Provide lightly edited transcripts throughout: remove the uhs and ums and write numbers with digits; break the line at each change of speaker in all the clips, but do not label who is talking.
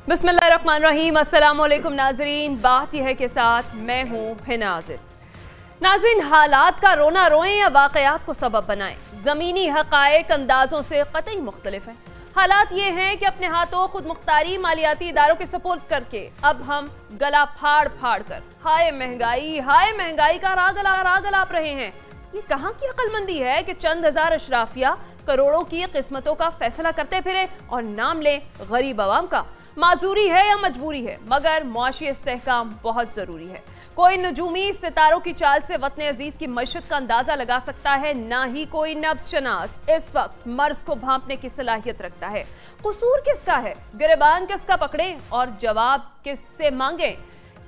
बिस्मिल्लाहिर्रहमानिर्रहीम। अस्सलाम वालेकुम नाजरीन, बात यह है के साथ मैं हूँ हिनाज़िर। नाज़रीन, हालात का रोना रोएं या वाक़यात को सबब बनाएं, ज़मीनी हक़ाइक़ अंदाज़ों से कतई मुख्तलिफ हैं। हालात ये हैं कि अपने हाथों खुद मुख्तारी मालियाती इदारों के सपोर्ट करके अब हम गला फाड़ फाड़ कर हाय महंगाई का राग अलाप रहे हैं। ये कहाँ की अक्लमंदी है कि चंद हजार अशराफिया करोड़ों की किस्मतों का फैसला करते फिरे और नाम ले गरीब आवाम का। माजूरी है या मजबूरी है, मगर मुआशी इस्तेहकाम बहुत जरूरी है। कोई नजूमी सितारों की चाल से वतन अजीज की मशत का अंदाजा लगा सकता है, ना ही कोई नब्ज़ शनास इस वक्त मर्ज को भांपने की सलाहियत रखता है। कसूर किसका है, गिरबान किसका पकड़े और जवाब किससे मांगे?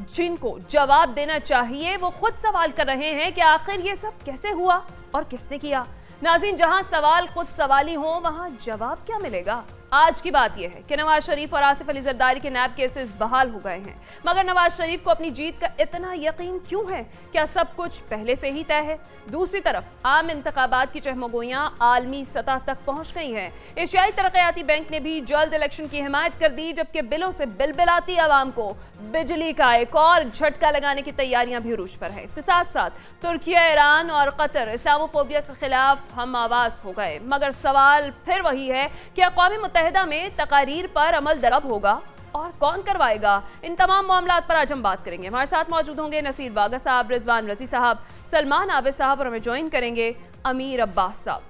जिनको जवाब देना चाहिए वो खुद सवाल कर रहे हैं कि आखिर ये सब कैसे हुआ और किसने किया। नाज़रीन, जहां सवाल खुद सवाली हो वहां जवाब क्या मिलेगा? आज की बात यह है कि नवाज शरीफ और आसिफ अली जरदारी के नैब केसेस बहाल हो गए हैं, मगर नवाज शरीफ को अपनी जीत का इतना यकीन क्यों है? क्या सब कुछ पहले से ही तय है? दूसरी तरफ आम इंतखाबात की चहमगोइयां आलमी सतह तक पहुंच गई हैं। एशियाई तरक्याती बैंक ने भी जल्द इलेक्शन की हिमायत कर दी, जबकि बिलों से बिलबिलाती आवाम को बिजली का एक और झटका लगाने की तैयारियां भी उरूज पर है। इसके साथ साथ तुर्किया, ईरान और कतर इस्लामोफोबिया के खिलाफ हम आवाज हो गए, मगर सवाल फिर वही है कि अक़वाम मुत्तहिदा में तकारीर पर अमल दरअब होगा और कौन करवाएगा? इन तमाम मामलात पर आज हम बात करेंगे। हमारे साथ मौजूद होंगे नसीर बागा साहब, रिजवान रजी साहब, सलमान आबिद साहब और हमें ज्वाइन करेंगे अमीर अब्बास साहब।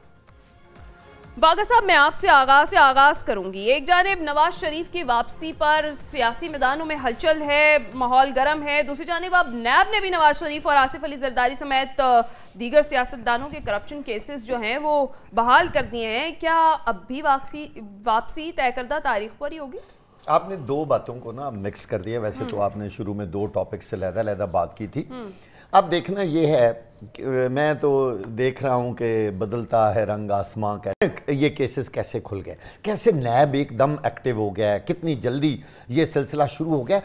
बागा साहब, मैं आपसे आगाज करूंगी। एक जानिब नवाज शरीफ की वापसी पर सियासी मैदानों में हलचल है, माहौल गर्म है। दूसरी जानिब अब नैब ने भी नवाज शरीफ और आसिफ अली जरदारी समेत दीगर सियासतदानों के करप्शन केसेस जो हैं वो बहाल कर दिए हैं। क्या अब भी वापसी तय करदा तारीख पर ही होगी?
आपने दो बातों को ना मिक्स कर दिया। वैसे तो आपने शुरू में दो टॉपिक से लहदा बात की थी। अब देखना ये है कि मैं तो देख रहा हूँ कि बदलता है रंग आसमां का। ये केसेस कैसे खुल गए, कैसे नैब एकदम एक्टिव हो गया है, कितनी जल्दी ये सिलसिला शुरू हो गया।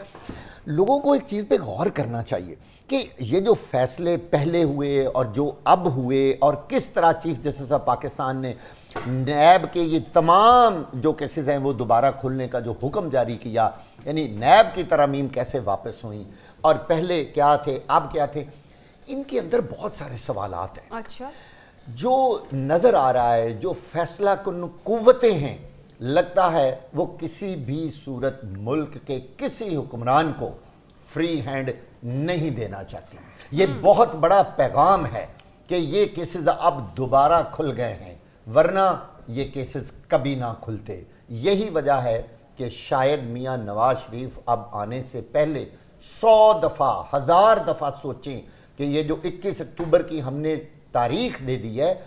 लोगों को एक चीज़ पे गौर करना चाहिए कि ये जो फैसले पहले हुए और जो अब हुए और किस तरह चीफ जस्टिस ऑफ पाकिस्तान ने नैब के ये तमाम जो केसेस हैं वो दोबारा खुलने का जो हुक्म जारी किया, यानी नैब की तरमीम कैसे वापस हुई और पहले क्या थे अब क्या थे, इनके अंदर बहुत सारे सवालात हैं।
अच्छा,
जो नज़र आ रहा है, जो फैसला कुन कुव्वतें हैं, लगता है वो किसी भी सूरत मुल्क के किसी हुक्मरान को फ्री हैंड नहीं देना चाहती। ये बहुत बड़ा पैगाम है कि ये केसेस अब दोबारा खुल गए हैं, वरना ये केसेस कभी ना खुलते। यही वजह है कि शायद मियां नवाज शरीफ अब आने से पहले 100 दफ़ा 1000 दफ़ा सोचें कि ये जो 21 अक्टूबर की हमने तारीख दे दी है,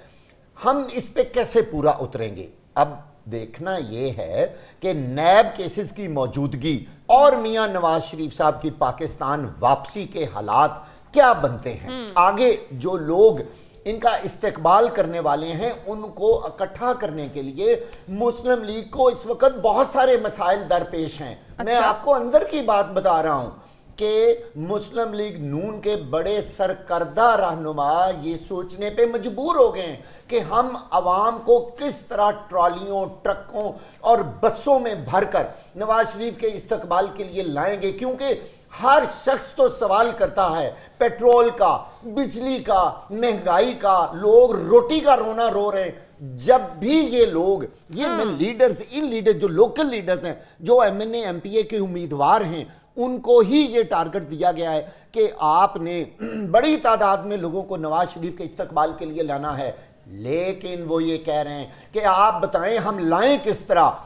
हम इस पे कैसे पूरा उतरेंगे। अब देखना यह है कि नैब केसेस की मौजूदगी और मियां नवाज शरीफ साहब की पाकिस्तान वापसी के हालात क्या बनते हैं। आगे जो लोग इनका इस्तेकबाल करने वाले हैं उनको इकट्ठा करने के लिए मुस्लिम लीग को इस वक्त बहुत सारे मसाइल दरपेश हैं। अच्छा? मैं आपको अंदर की बात बता रहा हूं कि मुस्लिम लीग नून के बड़े सरकर्दा रहनुमा ये सोचने पे मजबूर हो गए हैं कि हम आवाम को किस तरह ट्रॉलियों, ट्रकों और बसों में भरकर नवाज शरीफ के इस्तकबाल के लिए लाएंगे, क्योंकि हर शख्स तो सवाल करता है पेट्रोल का, बिजली का, महंगाई का, लोग रोटी का रोना रो रहे हैं। जब भी ये लोग लीडर्स, इन लीडर्स जो लोकल लीडर्स हैं, जो एमएनए एमपीए के उम्मीदवार हैं, उनको ही ये टारगेट दिया गया है कि आपने बड़ी तादाद में लोगों को नवाज शरीफ के इस्तकबाल के लिए लाना है। लेकिन वो ये कह रहे हैं कि आप बताएं हम लाएं किस तरह,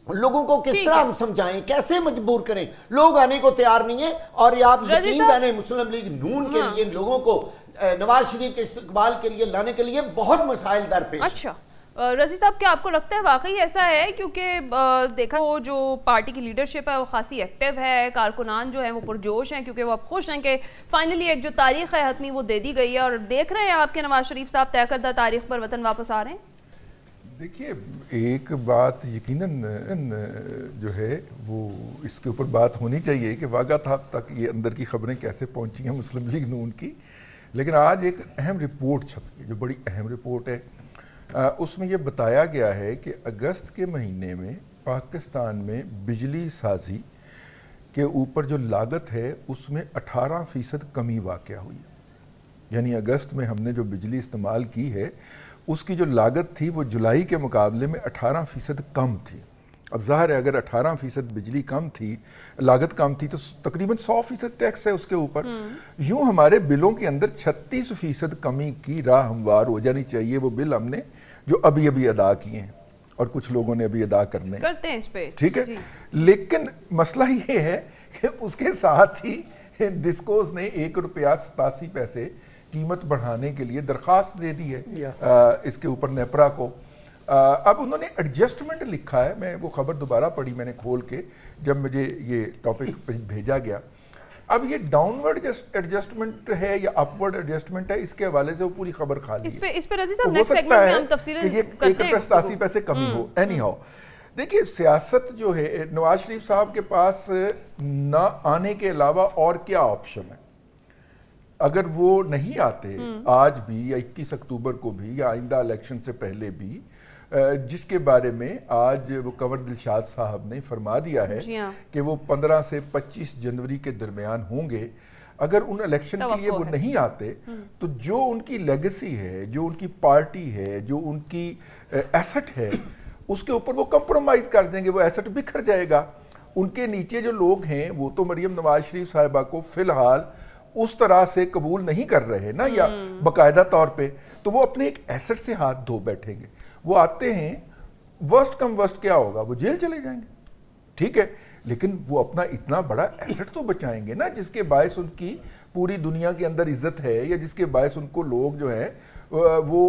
लोगों को किस तरह हम समझाएं, कैसे मजबूर करें। लोग आने को तैयार नहीं है। और आप यकीन जाने मुस्लिम लीग नून के लिए लोगों को नवाज शरीफ के इस्तकबाल के लिए लाने के लिए बहुत मसाइल दरपेश।
अच्छा रजी साहब, क्या आपको लगता है वाकई ऐसा है? क्योंकि देखा वो जो पार्टी की लीडरशिप है वो खासी एक्टिव है, कारकुनान जो है वो पुरजोश हैं, क्योंकि वो अब खुश हैं कि फाइनली एक जो तारीख है हतमी वो दे दी गई है और देख रहे हैं आपके नवाज शरीफ साहब तय करदा तारीख पर वतन वापस आ रहे हैं।
देखिए, एक बात यकीनन जो है वो इसके ऊपर बात होनी चाहिए कि वागा तक ये अंदर की खबरें कैसे पहुंची हैं मुस्लिम लीग नून की। लेकिन आज एक अहम रिपोर्ट छपी है जो बड़ी अहम रिपोर्ट है। उसमें यह बताया गया है कि अगस्त के महीने में पाकिस्तान में बिजली साजी के ऊपर जो लागत है उसमें 18% कमी वाक़या हुई है। यानी अगस्त में हमने जो बिजली इस्तेमाल की है उसकी जो लागत थी वो जुलाई के मुकाबले में 18% कम थी। अब ज़ाहिर है अगर 18% बिजली कम थी, लागत कम थी, तो तकरीबन 100% टैक्स है उसके ऊपर। यूं हमारे बिलों के अंदर 36% कमी की राह हमवार हो जानी चाहिए। वो बिल हमने जो अभी अभी अदा किए हैं और कुछ लोगों ने अभी अदा करते हैं इस पे, ठीक है। लेकिन मसला ये है कि उसके साथ ही डिस्कोस ने ₹1.87 कीमत बढ़ाने के लिए दरखास्त दे दी है इसके ऊपर नेपरा को। अब उन्होंने एडजस्टमेंट लिखा है, मैं वो खबर दोबारा पढ़ी मैंने खोल के जब मुझे ये टॉपिक भेजा गया। अब ये डाउनवर्ड एडजस्टमेंट है या अपवर्ड एडजस्टमेंट है, इसके हवाले से वो पूरी खबर खाली है।
इस पे रज़ी साहब नेक्स्ट सेगमेंट में हम तफसीलें करते हैं।
₹1.87 कमी हो। एनी हाउ, देखिए सियासत जो है, नवाज शरीफ साहब के पास ना आने के अलावा और क्या ऑप्शन है। अगर वो नहीं आते आज भी या 21 अक्टूबर को भी या आइंदा इलेक्शन से पहले भी, जिसके बारे में आज वो कंवर दिलशाद साहब ने फरमा दिया है कि वो 15 से 25 जनवरी के दरमियान होंगे, अगर उन इलेक्शन के लिए वो नहीं आते तो जो उनकी लेगेसी है, जो उनकी पार्टी है, जो उनकी एसेट है, उसके ऊपर वो कंप्रोमाइज कर देंगे, वो एसेट बिखर जाएगा। उनके नीचे जो लोग हैं वो तो मरियम नवाज शरीफ साहिबा को फिलहाल उस तरह से कबूल नहीं कर रहे ना, या बाकायदा तौर पे, तो वो अपने एक एसेट से हाथ धो बैठेंगे। वो आते हैं, वर्स्ट कम वर्स्ट क्या होगा, वो जेल चले जाएंगे, ठीक है, लेकिन वो अपना इतना बड़ा एसेट तो बचाएंगे ना, जिसके बायस उनकी पूरी दुनिया के अंदर इज्जत है, या जिसके बायस उनको लोग जो है वो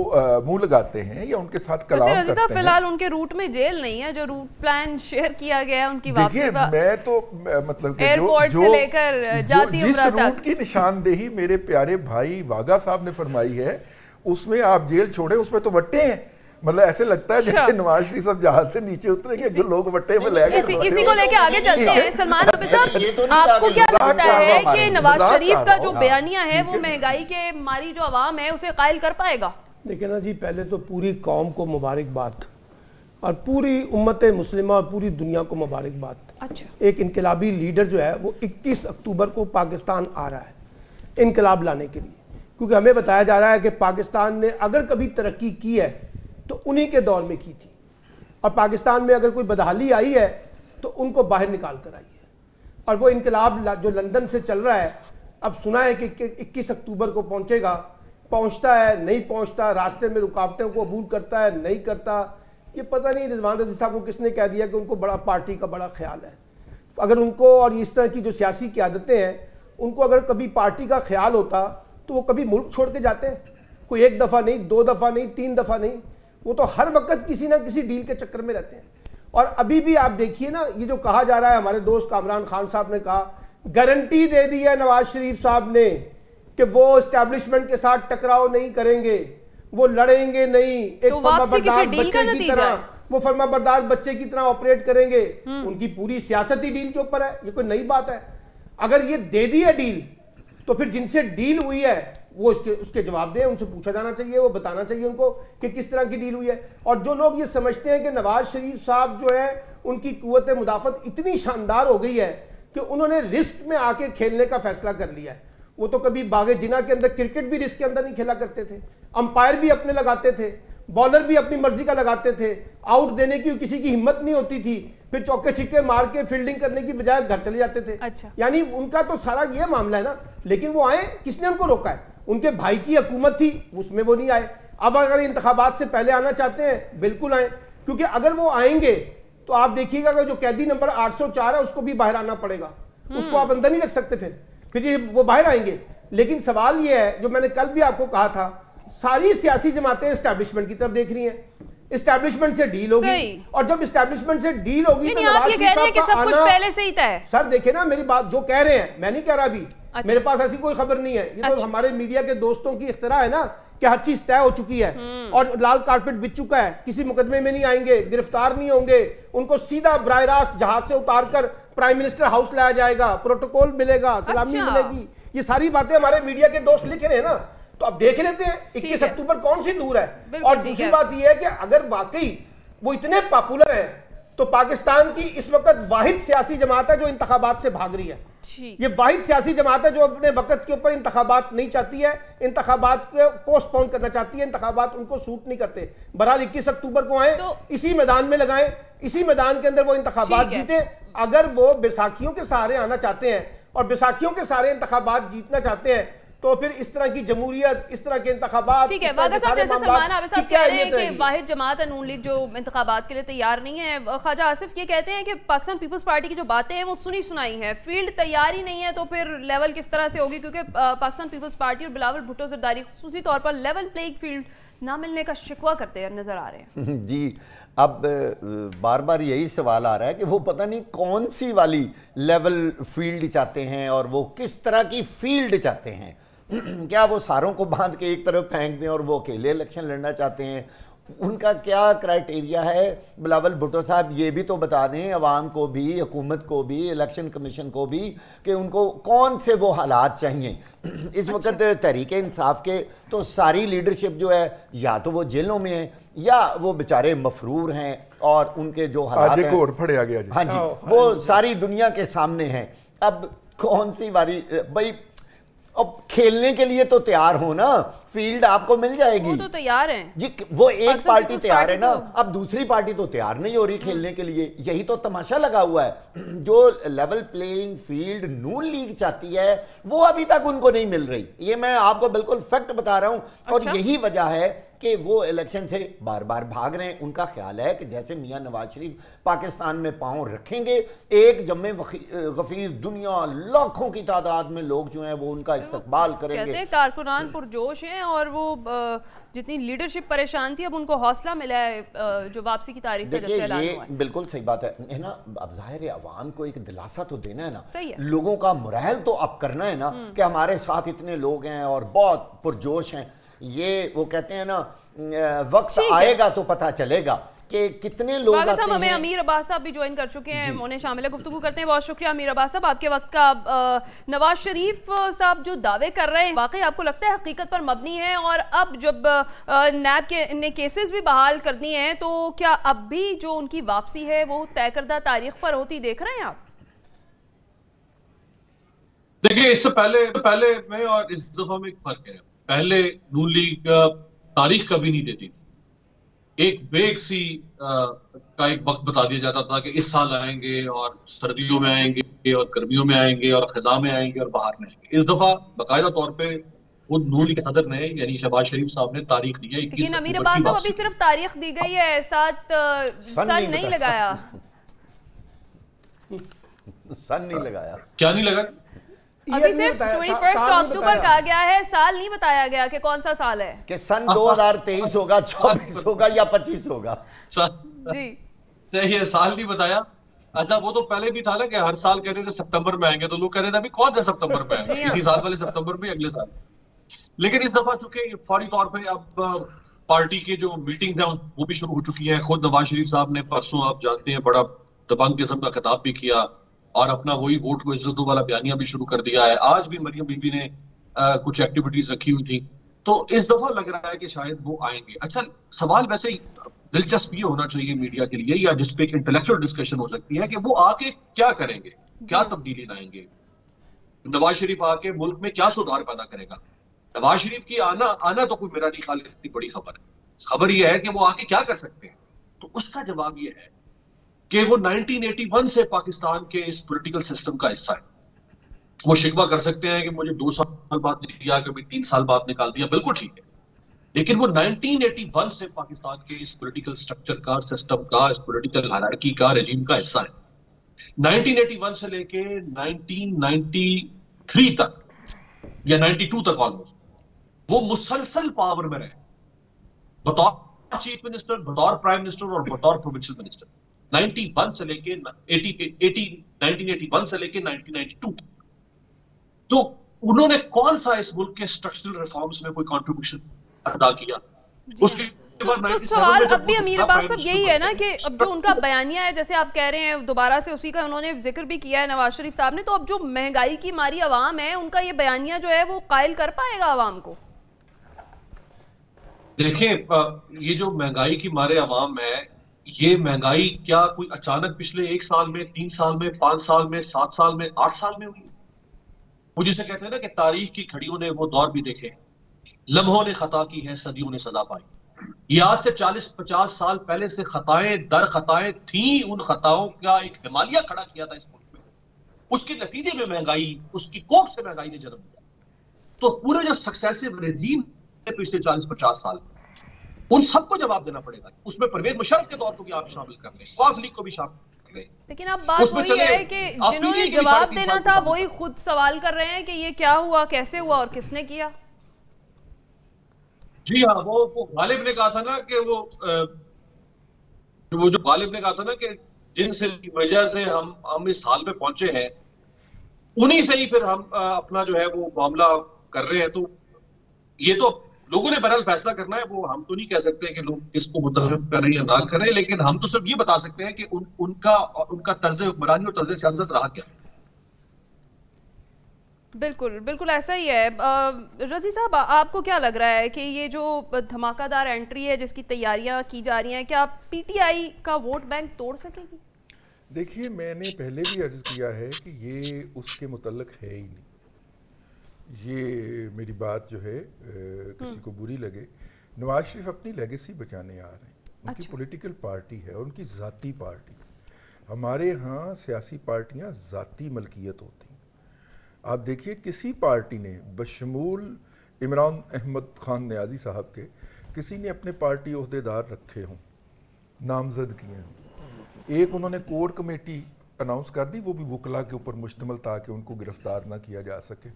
मुंह लगाते हैं या उनके साथ कलाम करते हैं।
फिलहाल उनके रूट में जेल नहीं है, जो रूट प्लान शेयर किया गया है उनकी वापसी का।
मैं तो मतलब
एयरपोर्ट से लेकर जाती
जिस रूट की निशानदेही मेरे प्यारे भाई वागा साहब ने फरमाई है, उसमें आप जेल छोड़े, उसमें तो वट्टे हैं। मतलब ऐसे लगता है जैसे नवाज शरीफ साहब जहाज से नीचे उतरेंगे, जो लोग वट्टे में ले गए।
इसी को लेके आगे चलते हैं। सलमान रफी साहब, आपको क्या लगता है कि नवाज शरीफ का जो बयानिया है वो महंगाई के मारी जो अवाम है उसे कायल कर पाएगा?
देखिए ना जी, पहले तो पूरी कौम को मुबारकबाद और पूरी उम्मत मुस्लिमा और पूरी दुनिया को मुबारकबाद।
अच्छा,
एक इनकलाबी लीडर जो है वो 21 अक्टूबर को पाकिस्तान आ रहा है इनकलाब लाने के लिए, क्योंकि हमें बताया जा रहा है कि पाकिस्तान ने अगर कभी तरक्की की है तो उन्हीं के दौर में की थी, और पाकिस्तान में अगर कोई बदहाली आई है तो उनको बाहर निकाल कर आई है। और वो इनकलाब जो लंदन से चल रहा है, अब सुना है कि 21 अक्टूबर को पहुंचेगा, पहुंचता है नहीं पहुंचता, रास्ते में रुकावटों को अबूर करता है नहीं करता, ये पता नहीं रिजवान रज़ी साहब को किसने कह दिया कि उनको बड़ा पार्टी का बड़ा ख्याल है। अगर उनको और इस तरह की जो सियासी क़यादतें हैं, उनको अगर कभी पार्टी का ख्याल होता तो वो कभी मुल्क छोड़ के जाते हैं? कोई एक दफ़ा नहीं, दो दफ़ा नहीं, तीन दफ़ा नहीं, वो तो हर वक्त किसी ना किसी डील के चक्कर में रहते हैं। और अभी भी आप देखिए ना, ये जो कहा जा रहा है, हमारे दोस्त कामरान खान साहब ने कहा, गारंटी दे दी है नवाज शरीफ साहब ने कि वो एस्टैब्लिशमेंट के साथ टकराव नहीं करेंगे, वो लड़ेंगे नहीं, एक
तो फर्माबरदार बच्चे की तरह,
वो फर्माबरदार बच्चे की तरह ऑपरेट करेंगे। उनकी पूरी सियासती डील के ऊपर है, ये कोई नई बात है। अगर ये दे दी है डील, तो फिर जिनसे डील हुई है वो उसके जवाब दें, उनसे पूछा जाना चाहिए, वो बताना चाहिए उनको कि किस तरह की डील हुई है। और जो लोग ये समझते हैं कि नवाज शरीफ साहब जो है उनकी कुव्वत मुदाफत इतनी शानदार हो गई है कि उन्होंने रिस्क में आके खेलने का फैसला कर लिया है, वो तो कभी बागे जिना के अंदर क्रिकेट भी रिस्क के अंदर नहीं खेला करते थे, अंपायर भी अपने लगाते थे, बॉलर भी अपनी मर्जी का लगाते थे, आउट देने की किसी की हिम्मत नहीं होती थी, फिर चौके छिक्के मार के फील्डिंग करने की बजाय घर चले जाते थे।
अच्छा।
यानी उनका तो सारा ये मामला है ना। लेकिन वो आए, किसने उनको रोका है? उनके भाई की हुकूमत थी, उसमें वो नहीं आए। अब अगर इंतखाबात से पहले आना चाहते हैं, बिल्कुल आए, क्योंकि अगर वो आएंगे तो आप देखिएगा कि जो कैदी नंबर 804 है उसको भी बाहर आना पड़ेगा, उसको आप अंदर नहीं रख सकते, फिर ये वो बाहर आएंगे। लेकिन सवाल ये है, जो मैंने कल भी आपको कहा था, सारी सियासी जमातें एस्टैब्लिशमेंट की तरफ देख रही हैं, एस्टैब्लिशमेंट से डील होगी, और जब एस्टैब्लिशमेंट से डील होगी तो
आप ये कह रहे हैं कि सब कुछ पहले से ही तय।
सर देखिए ना, मेरी बात जो कह रहे हैं, मैं नहीं कह रहा अभी। अच्छा। मेरे पास ऐसी कोई खबर नहीं है, ये तो हमारे मीडिया के दोस्तों की इख्तिरा है ना कि हर चीज तय हो चुकी है और लाल कारपेट बिछ चुका है, किसी मुकदमे में नहीं आएंगे, गिरफ्तार नहीं होंगे, उनको सीधा बराह रास्त जहाज से उतारकर प्राइम मिनिस्टर हाउस लाया जाएगा, प्रोटोकॉल मिलेगा, सलामी मिलेगी। ये सारी बातें हमारे मीडिया के दोस्त लिख रहे हैं ना, तो अब देख लेते हैं 21 अक्टूबर कौन सी दूर है। और दूसरी बात यह है कि अगर वाकई वो इतने पॉपुलर हैं तो पाकिस्तान की इस वक्त वाहिद सियासी जमात है जो इंतखाबात से भाग रही है। ये वाहिद सियासी जमात है जो अपने वक्त के ऊपर इंतखाबात नहीं चाहती है, इंतखाबात को पोस्टपोन करना चाहती है, इंतखाबात उनको सूट नहीं करते। बहरहाल 21 अक्टूबर को आए, तो इसी मैदान में लगाएं, इसी मैदान के अंदर वो इंतखाबात जीते। अगर वो बैसाखियों के सहारे आना चाहते हैं और बैसाखियों के सहारे इंतखाबात जीतना चाहते हैं तो फिर इस तरह की जमहूरियत, इस तरह के इंतखाबात,
ठीक है। वागा साहब, जैसे सलमान आबिद साहब कह रहे हैं कि वाहिद जमात नून लीग जो इंतखाबात के लिए तैयार नहीं है, ख्वाजा आसिफ ये कहते हैं कि पाकिस्तान पीपल्स पार्टी की जो बातें हैं वो सुनी सुनाई है, फील्ड तैयार ही नहीं है, तो फिर लेवल किस तरह से होगी? क्योंकि पाकिस्तान पीपल्स पार्टी और बिलावल भुट्टो जरदारी खुसूसी तौर पर लेवल प्लेइंग फील्ड ना मिलने का शिकवा करते नजर आ रहे हैं।
जी, अब बार बार यही सवाल आ रहा है कि वो पता नहीं कौन सी वाली लेवल फील्ड चाहते हैं और वो किस तरह की फील्ड चाहते हैं। क्या वो सारों को बांध के एक तरफ फेंक दें और वो अकेले इलेक्शन लड़ना चाहते हैं? उनका क्या क्राइटेरिया है? बिलावल भुट्टो साहब ये भी तो बता दें अवाम को भी, हुकूमत को भी, इलेक्शन कमीशन को भी, कि उनको कौन से वो हालात चाहिए। इस वक्त तहरीक इंसाफ के तो सारी लीडरशिप जो है या तो वो जेलों में है या वो बेचारे मफरूर हैं और उनके जो हालात हैं,
और फड़े आ गया जी।
हाँ जी, वो सारी दुनिया के सामने हैं। अब कौन सी बारी भाई, अब खेलने के लिए तो तैयार हो ना, फील्ड आपको मिल जाएगी।
वो तो तैयार हैं
जी, वो एक पार्टी तैयार है ना,
तो
अब दूसरी पार्टी तो तैयार नहीं हो रही खेलने के लिए। यही तो तमाशा लगा हुआ है। जो लेवल प्लेइंग फील्ड नून लीग चाहती है वो अभी तक उनको नहीं मिल रही। ये मैं आपको बिल्कुल फैक्ट बता रहा हूं। और यही वजह है कि वो इलेक्शन से बार बार भाग रहे हैं। उनका ख्याल है कि जैसे मियां नवाज शरीफ पाकिस्तान में पांव रखेंगे, एक जम्मे गफीर दुनिया लाखों की तादाद में लोग जो हैं वो उनका इस्तकबाल करेंगे।
कहते हैं कारकुनान पुरजोश हैं और वो जितनी लीडरशिप परेशान थी अब उनको हौसला मिला है जो वापसी की तारीख का जब से ऐलान हुआ है।
बिल्कुल सही बात है ना। अब जाहिर है अवाम को एक दिलासा तो देना है ना,
सही है।
लोगों का मुराहल तो अब करना है ना कि हमारे साथ इतने लोग हैं और बहुत पुरजोश हैं। ये वो कहते हैं ना, वक्त आएगा तो पता चलेगा कि कितने लोग आते हैं।
हमें अमीर अब्बास साहब भी ज्वाइन कर चुके हैं, उन्हें शामिल है, गुफ्तगू करते हैं। बहुत शुक्रिया अमीर अब्बास साहब आपके वक्त का। नवाज शरीफ साहब जो दावे कर रहे हैं वाकई आपको लगता है हकीकत पर मबनी है? और अब जब नैब के ने केसेस भी बहाल कर दिए हैं तो क्या अब भी जो उनकी वापसी है वो तय करदा तारीख पर होती देख रहे हैं आप?
देखिए, इससे पहले में और इस दफा में एक फर्क है। पहले नून लीग तारीख कभी नहीं देती, एक वेग सी का एक वक्त बता दिया जाता था कि इस साल आएंगे और सर्दियों में आएंगे और गर्मियों में आएंगे और खिजा में आएंगे और बाहर में आएंगे। इस दफा बाकायदा तौर पे वो नून लीग के सदर ने यानी शहबाज शरीफ साहब ने तारीख दी है।
लेकिन अमीर अब्बास साहब अभी सिर्फ तारीख दी गई है, साथ सन नहीं लगाया।
सन नहीं लगाया,
क्या नहीं लगा?
अभी सिर्फ 21 अक्टूबर कहा गया है, साल नहीं बताया गया कि कौन सा साल है,
कि सन 2023 होगा, 24 होगा या 25 होगा।
जी
सही है, साल नहीं बताया। अच्छा, वो तो पहले भी था ना कि हर साल कहते थे सितंबर में आएंगे, तो लोग कहते थे अभी कौन सा सितंबर में आएंगे, इसी साल वाले सितंबर में, अगले साल। लेकिन इस दफा चूंकि फौरी तौर पे अब पार्टी के जो मीटिंग्स हैं वो भी शुरू हो चुकी है। खुद नवाज शरीफ साहब ने परसों, आप जानते हैं, बड़ा दबंग किस्म का खिताब भी किया और अपना वही वोट को इज्जत दो वाला बयानिया भी शुरू कर दिया है। आज भी मरियम बीबी ने कुछ एक्टिविटीज रखी हुई थी, तो इस दफा लग रहा है कि शायद वो आएंगे। अच्छा, सवाल वैसे ही दिलचस्प ये होना चाहिए मीडिया के लिए, या जिसपे एक इंटेलेक्चुअल डिस्कशन हो सकती है, कि वो आके क्या करेंगे, क्या तब्दीली लाएंगे। नवाज शरीफ आके मुल्क में क्या सुधार पैदा करेगा। नवाज शरीफ की आना तो कोई मेरा नहीं ख्याल इतनी बड़ी खबर है। खबर यह है कि वो आके क्या कर सकते हैं। तो उसका जवाब यह है कि वो 1981 से पाकिस्तान के इस पॉलिटिकल सिस्टम का हिस्सा है। वो शिकवा कर सकते हैं कि मुझे 2 साल बाद दिया, कभी 3 साल बाद निकाल दिया, बिल्कुल ठीक है, लेकिन वो 1981 से पाकिस्तान के इस पॉलिटिकल स्ट्रक्चर का, सिस्टम का, इस पॉलिटिकल हायरार्की का, रेजिम का हिस्सा है। 1981 से लेके 1993 तक या 92 तक ऑलमोस्ट वो मुसलसल पावर में रहे, बतौर चीफ मिनिस्टर, बतौर प्राइम मिनिस्टर और बतौर प्रोविंशियल मिनिस्टर। 1981 से लेके 1992 तक। तो उन्होंने कौन सा इस मुल्क के स्ट्रक्चरल रिफॉर्म्स में कोई कंट्रीब्यूशन अदा किया? उसके
तो सवाल अब भी अमीर अब्बास साहब यही है ना कि अब जो उनका बयानिया है, जैसे आप कह रहे हैं, दोबारा से उसी का उन्होंने जिक्र भी किया है नवाज शरीफ साहब ने, तो अब जो महंगाई की मारी अवाम है, उनका ये बयानिया जो है वो कायल कर पाएगा अवाम को?
देखिए, ये जो महंगाई की मारे अवाम है, ये महंगाई क्या कोई अचानक पिछले 1 साल में, 3 साल में, 5 साल में, 7 साल में, 8 साल में हुई? वो जिसे कहते हैं ना कि तारीख की घड़ियों ने वो दौर भी देखे, लम्हों ने खता की है, सदियों ने सजा पाई। ये आज से 40-50 साल पहले से खताएं दर खताएं थी। उन खताओं का एक हिमालय खड़ा किया था इस मुल्क में, उसके नतीजे में महंगाई, उसकी कोख से महंगाई ने जन्म दिया। तो पूरे जो सक्सेसिव रेजीम है पिछले 40-50 साल, उन सबको जवाब देना पड़ेगा। उसमें परवेज मुशर्रफ के दौर को भी आप शामिल कर लें, अवाम लीग को भी शामिल कर लें।
लेकिन अब बात वही है कि जिन्होंने जवाब देना था वही खुद सवाल कर रहे हैं कि ये क्या हुआ, कैसे हुआ और किसने किया।
जी हाँ, वो गालिब ने कहा था ना कि वो जो गालिब ने कहा था ना कि जिनसे वजह से हम इस हाल में पहुंचे हैं, उन्हीं से ही फिर हम अपना जो है वो मामला कर रहे हैं। तो ये तो लोगों ने बहरहाल फैसला करना है। वो हम तो नहीं कह सकते कि लोग किसको मुतहम करें या ना करें, लेकिन हम तो सिर्फ ये बता सकते हैं कि उनका तर्ज हुक्मरानी और तर्ज सियासत रहा क्या।
बिल्कुल बिल्कुल ऐसा ही है। रजी साहब, आपको क्या लग रहा है कि ये जो धमाकेदार एंट्री है जिसकी तैयारियां की जा रही हैं, क्या पीटीआई का वोट बैंक तोड़ सकेगी?
देखिए, मैंने पहले भी अर्ज किया है कि ये उसके मुतल्लक है ही नहीं। ये मेरी बात जो है किसी को बुरी लगे, नवाज शरीफ अपनी लेगेसी बचाने आ रहे हैं। उनकी पॉलिटिकल पार्टी है, उनकी ज़ाती पार्टी। हमारे यहाँ सियासी पार्टियाँ ज़ाती मलकियत होती हैं। आप देखिए, किसी पार्टी ने बशमूल इमरान अहमद खान न्याजी साहब के किसी ने अपने पार्टी ओहदेदार रखे हों, नामजद किए हों। एक उन्होंने कोर कमेटी अनाउंस कर दी, वो भी वकला के ऊपर मुश्तमिल, ताकि उनको गिरफ्तार ना किया जा सके।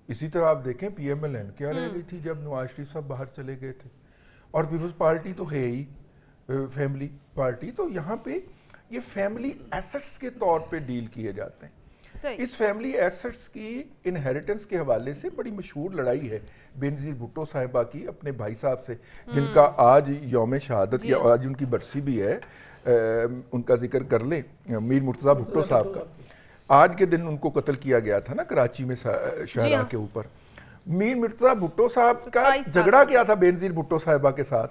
इसी तरह आप देखें PMLN क्या रह गई थी जब नवाज शरीफ साहब बाहर चले गए थे। और पीपल्स पार्टी तो है ही फैमिली पार्टी। तो यहाँ पे ये फैमिली एसेट्स के तौर पे डील किए जाते हैं। इस फैमिली एसेट्स की इनहेरिटेंस के हवाले से बड़ी मशहूर लड़ाई है बेनज़ीर भुट्टो साहिबा की अपने भाई साहब से, जिनका आज यौम शहादत या आज उनकी बरसी भी है। उनका जिक्र कर लें, मीर मुर्तज़ा भुट्टो साहब का। आज के दिन उनको कत्ल किया गया था ना कराची में शाहरा के ऊपर। मीर मुर्तज़ा भुट्टो साहब का झगड़ा क्या था बेनज़ीर भुट्टो साहिबा के साथ?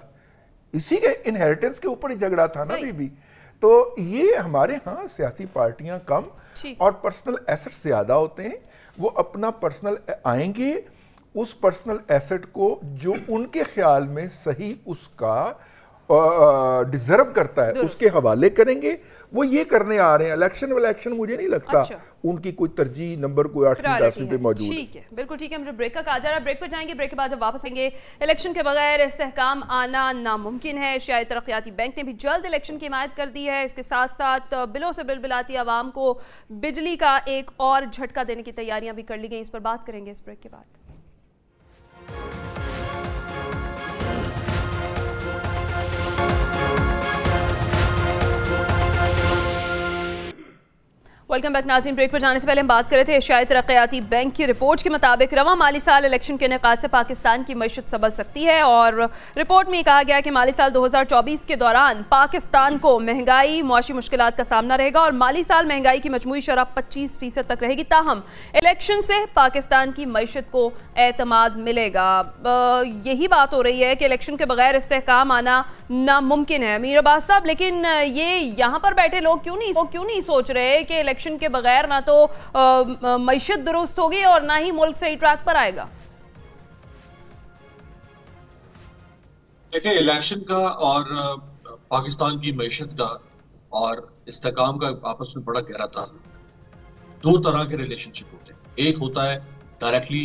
इसी के इनहेरिटेंस के ऊपर ही झगड़ा था ना बीबी। तो ये हमारे यहाँ सियासी पार्टियां कम और पर्सनल एसेट ज्यादा होते हैं। वो अपना पर्सनल आएंगे, उस पर्सनल एसेट को जो उनके ख्याल में सही उसका डिजर्व करता है उसके हवाले करेंगे। वो ये करने आ रहे हैं। इलेक्शन मुझे नहीं लगता उनकी कोई तरजीह नंबर कोई 8-10 पे मौजूद है।
ठीक है, बिल्कुल ठीक है। हम ब्रेक का कहा जा रहा है, ब्रेक पर जाएंगे। ब्रेक के बाद जब वापस आएंगे, इलेक्शन के बगैर इस्तेहकाम आना नामुमकिन है। एशियाई तरक्याती बैंक ने भी जल्द इलेक्शन की हिमायत कर दी है। इसके साथ साथ बिलों से बिलबिलाती आवाम को बिजली का एक और झटका देने की तैयारियां भी कर ली गई। इस पर बात करेंगे इस ब्रेक के बाद। वेलकम बैक नाज़रीन। ब्रेक पर जाने से पहले हम बात कर रहे थे एशियाई तरक्याती बैंक की रिपोर्ट के मुताबिक रवां माली साल इलेक्शन के इनेकाद से पाकिस्तान की मईशत संभल सकती है। और रिपोर्ट में कहा गया कि माली साल 2024 के दौरान पाकिस्तान को महंगाई, मुआशी मुश्किलात का सामना रहेगा और माली साल महंगाई की मजमूई शरह 25% तक रहेगी। ताहम इलेक्शन से पाकिस्तान की मईशत को एतमाद मिलेगा। यही बात हो रही है कि इलेक्शन के बगैर इस्तेहकाम आना नामुमकिन है। मीर अब्बास साहब, लेकिन ये यहाँ पर बैठे लोग क्यों नहीं सोच रहे कि इलेक्शन के बगैर ना तो मईशत दुरुस्त होगी और ना ही मुल्क सही ट्रैक पर आएगा?
देखिए, इलेक्शन का और पाकिस्तान की मईशत का और इस्तेहकाम का आपस में बड़ा गहरा ताल्लुक। दो तरह के रिलेशनशिप होते हैं, एक होता है डायरेक्टली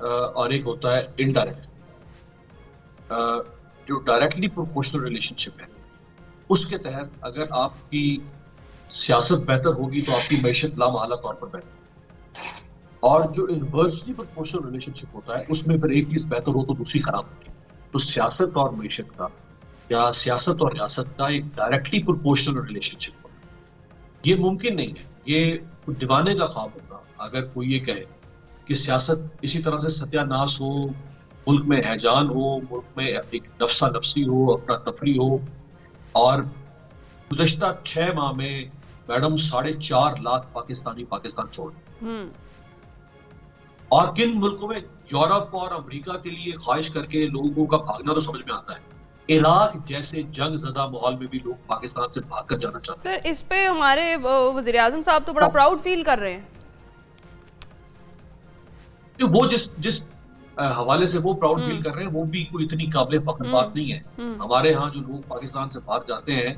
और एक होता है इनडायरेक्टली। जो डायरेक्टली प्रोपोर्शनल रिलेशनशिप है, उसके तहत अगर आपकी सियासत बेहतर होगी तो आपकी मईशत लामहला तौर पर बेहतर। और जो इनवर्सली प्रोपोर्शनल रिलेशनशिप होता है, उसमें फिर एक चीज बेहतर हो तो दूसरी खराब होती है। तो सियासत और मईशत का या सियासत और रियासत का एक डायरेक्टली प्रोपोर्शनल रिलेशनशिप होता है। ये मुमकिन नहीं है। ये दीवाने का ख्वाब होगा अगर कोई ये कहे कि सियासत इसी तरह से सत्यानाश हो, मुल्क में हैजान हो, मुल्क में एक नफसा नफसी हो, अपना तफरी हो। और गुज़श्ता 6 माह में मैडम 4.5 लाख पाकिस्तान छोड़। और किन मुल्कों में यूरोप और अमेरिका के लिए ख्वाहिश करके लोगों का भागना तो समझ में आता है। इराक जैसे जंग ज़दा माहौल में भी लोग पाकिस्तान से भागकर जाना चाहते हैं।
सर, इस पे हमारे वज़ीर आज़म साहब तो बड़ा प्राउड फील कर रहे हैं।
वो जिस हवाले से वो प्राउड फील कर रहे हैं वो भी कोई इतनी काबिल फख्र बात नहीं है। हमारे यहाँ जो लोग पाकिस्तान से बाहर जाते हैं,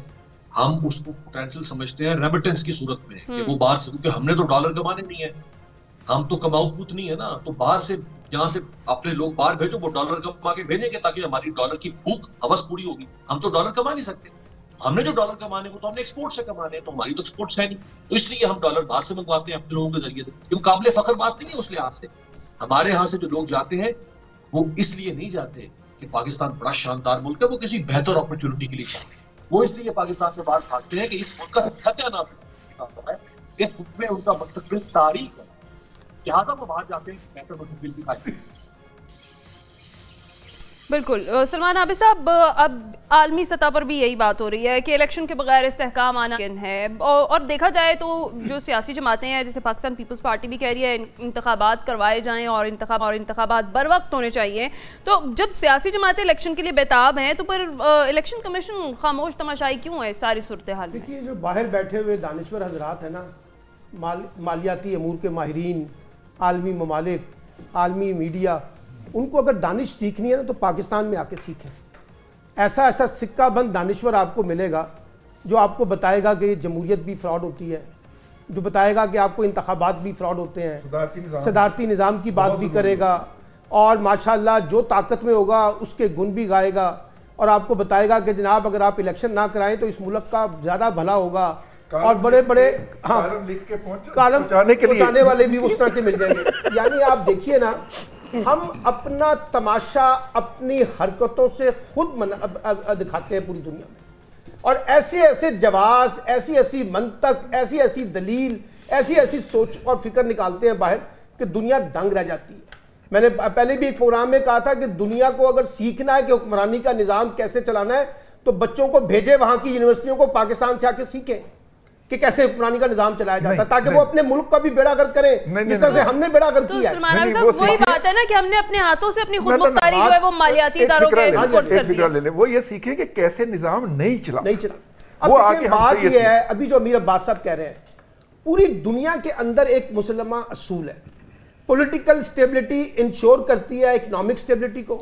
हम उसको पोटेंशियल समझते हैं रेमिटेंस की सूरत में कि वो बाहर से, क्योंकि हमने तो डॉलर कमाने नहीं है, हम तो कमाऊ पूत नहीं है ना, तो बाहर से यहाँ से अपने लोग बाहर भेजो, वो डॉलर कमा के भेजेंगे ताकि हमारी डॉलर की भूख हवस पूरी होगी। हम तो डॉलर कमा नहीं सकते, हमने जो डॉलर कमाने को तो हमने एक्सपोर्ट से कमाने हैं, तो हमारी तो एक्सपोर्ट्स है नहीं, तो इसलिए हम डॉलर बाहर से मंगवाते हैं अपने लोगों के जरिए से। क्यों काबिल फख्र बात नहीं है उस लिहाज से। हमारे यहाँ से जो लोग जाते हैं वो इसलिए नहीं जाते कि पाकिस्तान बड़ा शानदार मुल्क है, वो किसी बेहतर अपॉर्चुनिटी के लिए जाते हैं, वो इसलिए पाकिस्तान से बाहर भागते हैं कि इस मुल्क का सत्यानाश है, इस मुल्क में उनका मुस्तकबिल तारीख है, लिहाजा वो बाहर जाते हैं बेहतर मुस्तकबिल की खातिर।
बिल्कुल सलमान आबिद साहब, अब आलमी सतह पर भी यही बात हो रही है कि इलेक्शन के बगैर इस्तेहकाम आना है, और देखा जाए तो जो सियासी जमातें हैं, जैसे पाकिस्तान पीपल्स पार्टी भी कह रही है इंतखाबात करवाए जाएं और इंतखाबात बर वक्त होने चाहिए। तो जब सियासी जमातें इलेक्शन के लिए बेताब हैं तो फिर इलेक्शन कमीशन खामोश तमाशाई क्यों है सारी सूरत हाल में?
देखिए, जो बाहर बैठे हुए दानिश्वर हजरात है ना, मालियाती अमूर के माहिरीन, आलमी ममालिक, आलमी मीडिया, उनको अगर दानिश सीखनी है ना तो पाकिस्तान में आके सीखें। ऐसा ऐसा सिक्का बंद दानिश्वर आपको मिलेगा जो आपको बताएगा कि जमहूरियत भी फ्रॉड होती है, जो बताएगा कि आपको इंतखाबात भी फ्रॉड होते हैं, सदारती निज़ाम की बात भी करेगा, और माशाल्लाह जो ताकत में होगा उसके गुण भी गाएगा, और आपको बताएगा कि जनाब अगर आप इलेक्शन ना कराएं तो इस मुल्क का ज़्यादा भला होगा, और बड़े बड़े
कालम लिख के
कालम पहुंचाने वाले भी उस तरह के मिल जाएंगे। यानी आप देखिए ना, हम अपना तमाशा अपनी हरकतों से खुद दिखाते हैं पूरी दुनिया में, और ऐसे ऐसे जवाब, ऐसी ऐसी मंतक, ऐसी ऐसी दलील, ऐसी ऐसी सोच और फिक्र निकालते हैं बाहर कि दुनिया दंग रह जाती है। मैंने पहले भी एक प्रोग्राम में कहा था कि दुनिया को अगर सीखना है कि हुक्मरानी का निज़ाम कैसे चलाना है तो बच्चों को भेजे वहां की यूनिवर्सिटियों को, पाकिस्तान से आके सीखें कि कैसे हुक्मरानी का निजाम चलाया जाता है, ताकि वो अपने मुल्क का भी बेड़ागर्द करें जिस तरह से हमने बेड़ागर्द किया है।
वही बात है ना कि हमने अपने हाथों से अपनी खुद मुख्तारी जो है वो मालियाती इदारों के सपोर्ट कर दिया।
वो ये सीखे कि कैसे निजाम नहीं चला।
अब बात ये है, अभी जो अमीर अब्बास साहब कह रहे हैं, पूरी दुनिया के अंदर एक मुसलमान असूल है, पॉलिटिकल स्टेबिलिटी इंश्योर करती है इकोनॉमिक स्टेबिलिटी को,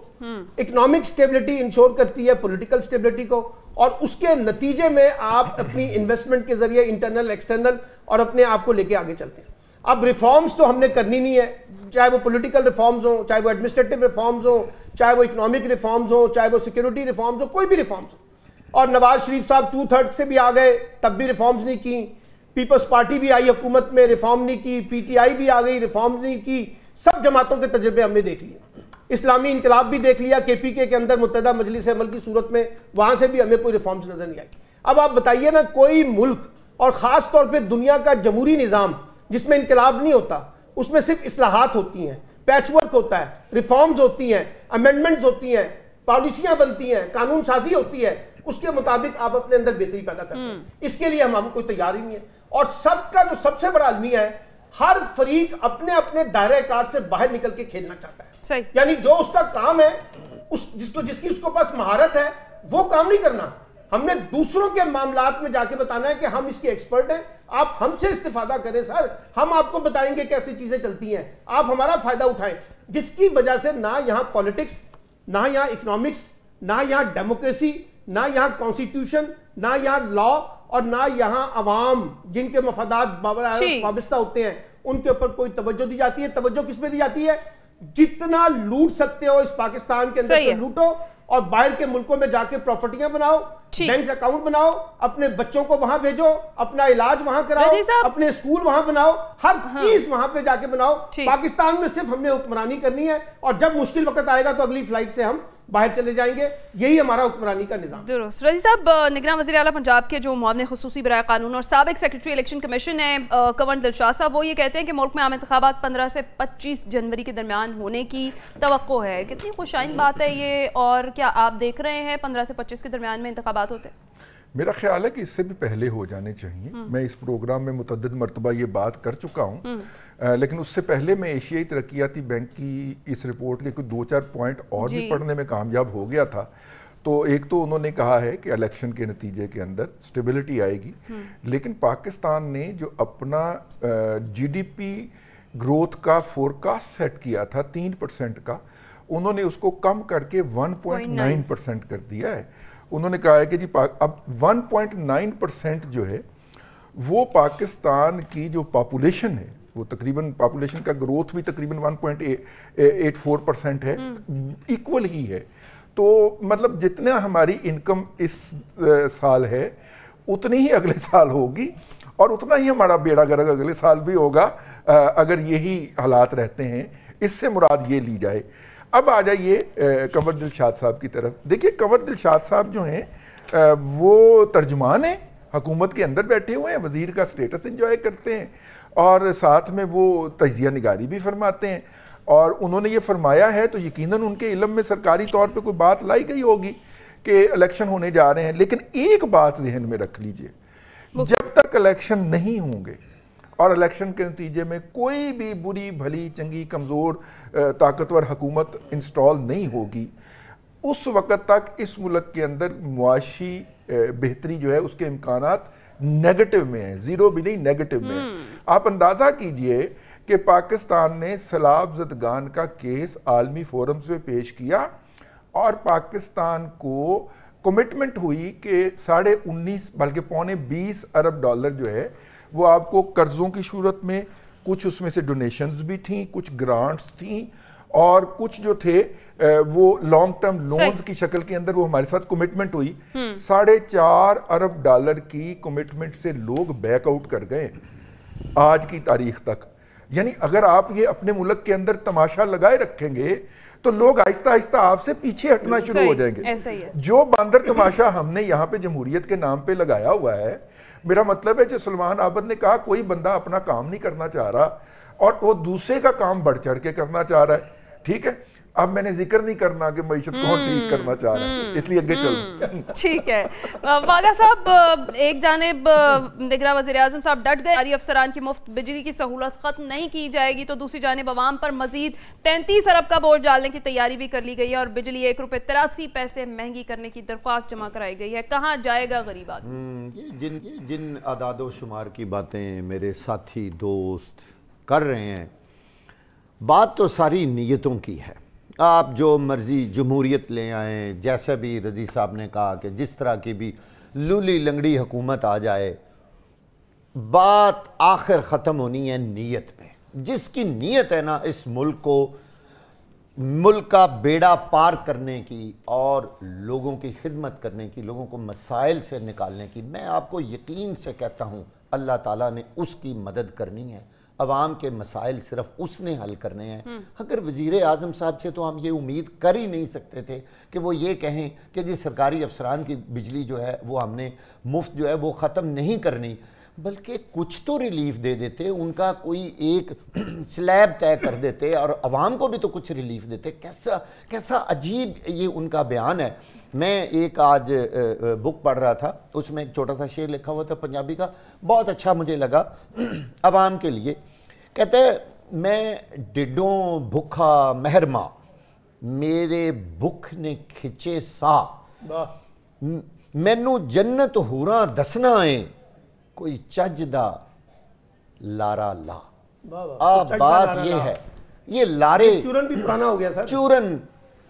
इकोनॉमिक स्टेबिलिटी इंश्योर करती है पॉलिटिकल स्टेबिलिटी को, और उसके नतीजे में आप अपनी इन्वेस्टमेंट के जरिए इंटरनल एक्सटर्नल और अपने आप को लेके आगे चलते हैं। अब रिफॉर्म्स तो हमने करनी नहीं है, चाहे वो पॉलिटिकल रिफॉर्म्स हो, चाहे वो एडमिनिस्ट्रेटिव रिफॉर्म्स हो, चाहे वो इकोनॉमिक रिफॉर्म्स हो, चाहे वो सिक्योरिटी रिफॉर्म्स हो, कोई भी रिफॉर्म्स हो। और नवाज शरीफ साहब 2/3 से भी आ गए तब भी रिफॉर्म्स नहीं की, पीपल्स पार्टी भी आई हुकूमत में, रिफॉर्म नहीं की, पीटीआई भी आ गई, रिफॉर्म नहीं की। सब जमातों के तजुर्बे हमने देख लिए, इस्लामी इनकलाब भी देख लिया, केपीके के अंदर मुत्तहदा मजलिस अमल की सूरत में, वहां से भी हमें कोई रिफॉर्म्स नजर नहीं आई। अब आप बताइए ना, कोई मुल्क और खास तौर पे दुनिया का जमहूरी निज़ाम जिसमें इनकलाब नहीं होता, उसमें सिर्फ इस्लाहात होती हैं, पैचवर्क होता है, रिफॉर्म्स होती हैं, अमेंडमेंट्स होती हैं, पॉलिसियां बनती हैं, कानून साजी होती है, उसके मुताबिक आप अपने अंदर बेहतरी पैदा करते हैं। इसके लिए हम कोई तैयार ही नहीं है। और सबका जो सबसे बड़ा अलमिया है, हर फरीक अपने अपने दायरे कार से बाहर निकल के खेलना चाहता है।
सही।
यानी जो उसका काम है, जिसकी उसके पास महारत है, वो काम नहीं करना। हमने दूसरों के मामलात में जाके बताना है कि हम इसके एक्सपर्ट हैं, आप हमसे इस्तिफादा करें सर, हम आपको बताएंगे कैसे चीजें चलती हैं, आप हमारा फायदा उठाएं। जिसकी वजह से ना यहां पॉलिटिक्स, ना यहां इकोनॉमिक्स, ना यहां डेमोक्रेसी, ना यहां कॉन्स्टिट्यूशन, ना यहां लॉ, और ना यहां अवाम जिनके मफादात वाबस्ता होते हैं उनके ऊपर कोई तवज्जो दी जाती है। तवज्जो किस पे दी जाती है? जितना लूट सकते हो इस पाकिस्तान के अंदर से लूटो, और बाहर के मुल्कों में जाके प्रॉपर्टियां बनाओ, बैंक अकाउंट बनाओ, अपने बच्चों को वहां भेजो, अपना इलाज वहां कराओ, अपने स्कूल वहां बनाओ, हर चीज वहां पे जाके बनाओ। पाकिस्तान में सिर्फ हमने हुक्मरानी करनी है, और जब मुश्किल वक्त आएगा तो अगली फ्लाइट से हम बाहर चले जाएंगे। यही हमारा हुक्मरानी का निजाम।
दुरुस्त। रजी साहब, निगरान वज़ीर आला पंजाब के जो मुआवने खुसूसी बराए कानून और साबिक सेक्रेटरी इलेक्शन कमीशन है कंवर दिलशाद साहब, वो ये कहते हैं कि मुल्क में आम इंतखाबात 15 से 25 जनवरी के दरमियान होने की तवक्को है। कितनी खुशाइन बात है ये, और क्या आप देख रहे हैं 15 से 25 के दरमियान में इंतखाबात होते?
मेरा ख्याल है कि इससे भी पहले हो जाने चाहिए। मैं इस प्रोग्राम में मुतअद्दिद मरतबा ये बात कर चुका हूँ, लेकिन उससे पहले मैं एशियाई तरक्याती बैंक की इस रिपोर्ट के कुछ 2-4 पॉइंट और भी पढ़ने में कामयाब हो गया था। तो एक तो उन्होंने कहा है कि इलेक्शन के नतीजे के अंदर स्टेबिलिटी आएगी, लेकिन पाकिस्तान ने जो अपना जीडीपी ग्रोथ का फोरकास्ट सेट किया था 3% का, उन्होंने उसको कम करके 1.9% कर दिया है। उन्होंने कहा है कि जी अब 1.9% जो है वो पाकिस्तान की जो पॉपुलेशन है, वो तकरीबन पॉपुलेशन का ग्रोथ भी तकरीबन 1.84% है, इक्वल ही है। तो मतलब जितना हमारी इनकम इस साल है उतनी ही अगले साल होगी और उतना ही हमारा बेड़ा गर्क अगले साल भी होगा, अगर यही हालात रहते हैं। इससे मुराद ये ली जाए। अब आ जाइए कंवर दिलशाद साहब की तरफ। देखिए, कंवर दिलशाद साहब जो हैं वो तर्जुमान हैं, हुकूमत के अंदर बैठे हुए हैं, वजीर का स्टेटस एंजॉय करते हैं और साथ में वो तजिया निगारी भी फरमाते हैं। और उन्होंने ये फरमाया है तो यकीनन उनके इल्म में सरकारी तौर पे कोई बात लाई गई होगी कि इलेक्शन होने जा रहे हैं। लेकिन एक बात जहन में रख लीजिए, जब तक इलेक्शन नहीं होंगे और इलेक्शन के नतीजे में कोई भी बुरी भली चंगी कमज़ोर ताकतवर हुकूमत इंस्टॉल नहीं होगी, उस वक़्त तक इस मुल्क के अंदर मुआशी बेहतरी जो है उसके इम्कानात नेगेटिव में है, ज़ीरो भी नहीं, नेगेटिव में है। आप अंदाज़ा कीजिए कि पाकिस्तान ने सलाब ज़दगान का केस आलमी फोरम्स में पेश किया और पाकिस्तान को कमिटमेंट हुई कि 19.5 बल्कि $19 अरब जो है वो आपको कर्जों की सूरत में, कुछ उसमें से डोनेशंस भी थी, कुछ ग्रांट्स थी और कुछ जो थे वो लॉन्ग टर्म लोन्स की शक्ल के अंदर वो हमारे साथ कमिटमेंट हुई। $4.5 अरब की कमिटमेंट से लोग बैकआउट कर गए आज की तारीख तक। यानी अगर आप ये अपने मुल्क के अंदर तमाशा लगाए रखेंगे तो लोग आहिस्ता आहिस्ता आपसे पीछे हटना शुरू हो जाएंगे।
ऐसा ही है।
जो बांदर तमाशा हमने यहाँ पे जमहूरियत के नाम पे लगाया हुआ है, मेरा मतलब है जो सलमान आबद ने कहा कोई बंदा अपना काम नहीं करना चाह रहा और वो दूसरे का काम बढ़ चढ़ के करना चाह रहा है, ठीक है। अब मैंने जिक्र नहीं करना कि मईशत कौन ठीक करना चाह रहा है, इसलिए आगे चलो।
ठीक है वागा साहब, एक जानिब निगरान वज़ीर आज़म साहब डट गए, अफसरान की मुफ्त बिजली की सहूलत खत्म नहीं की जाएगी, तो दूसरी जानिब अवाम पर मजीद 33 अरब का बोझ डालने की तैयारी भी कर ली गई है और बिजली ₹1.83 महंगी करने की दरख्वास्त जमा कराई गई है। कहाँ जाएगा गरीब आदमी?
जिन आदादो शुमार की बातें मेरे साथी दोस्त कर रहे हैं, बात तो सारी नीयतों की है। आप जो मर्जी जमहूरियत ले आएँ, जैसे भी रज़ी साहब ने कहा कि जिस तरह की भी लूली लंगड़ी हुकूमत आ जाए, बात आखिर ख़त्म होनी है नीयत पे। जिसकी नीयत है ना इस मुल्क को, मुल्क का बेड़ा पार करने की और लोगों की खिदमत करने की, लोगों को मसाइल से निकालने की, मैं आपको यकीन से कहता हूँ अल्लाह ताला ने उसकी मदद करनी है। अवाम के मसाइल सिर्फ उसने हल करने हैं। अगर वज़ीर आज़म साहब से तो हम ये उम्मीद कर ही नहीं सकते थे कि वो ये कहें कि जी सरकारी अफसरान की बिजली जो है वो हमने मुफ्त जो है वो ख़त्म नहीं करनी, बल्कि कुछ तो रिलीफ दे देते, उनका कोई एक स्लैब तय कर देते और अवाम को भी तो कुछ रिलीफ देते। कैसा अजीब ये उनका बयान है। मैं एक आज बुक पढ़ रहा था, उसमें एक छोटा सा शेर लिखा हुआ था पंजाबी का, बहुत अच्छा मुझे लगा अवाम के लिए। कहते मैं डिडों भूखा मेहरमा, मेरे भुख ने खिंचे सा, मैनू जन्नत हुरा दसना है, कोई चजदा लारा ला। अब बात ये है, ये लारे
चूरन भी पुराना हो गया सर,
चूरन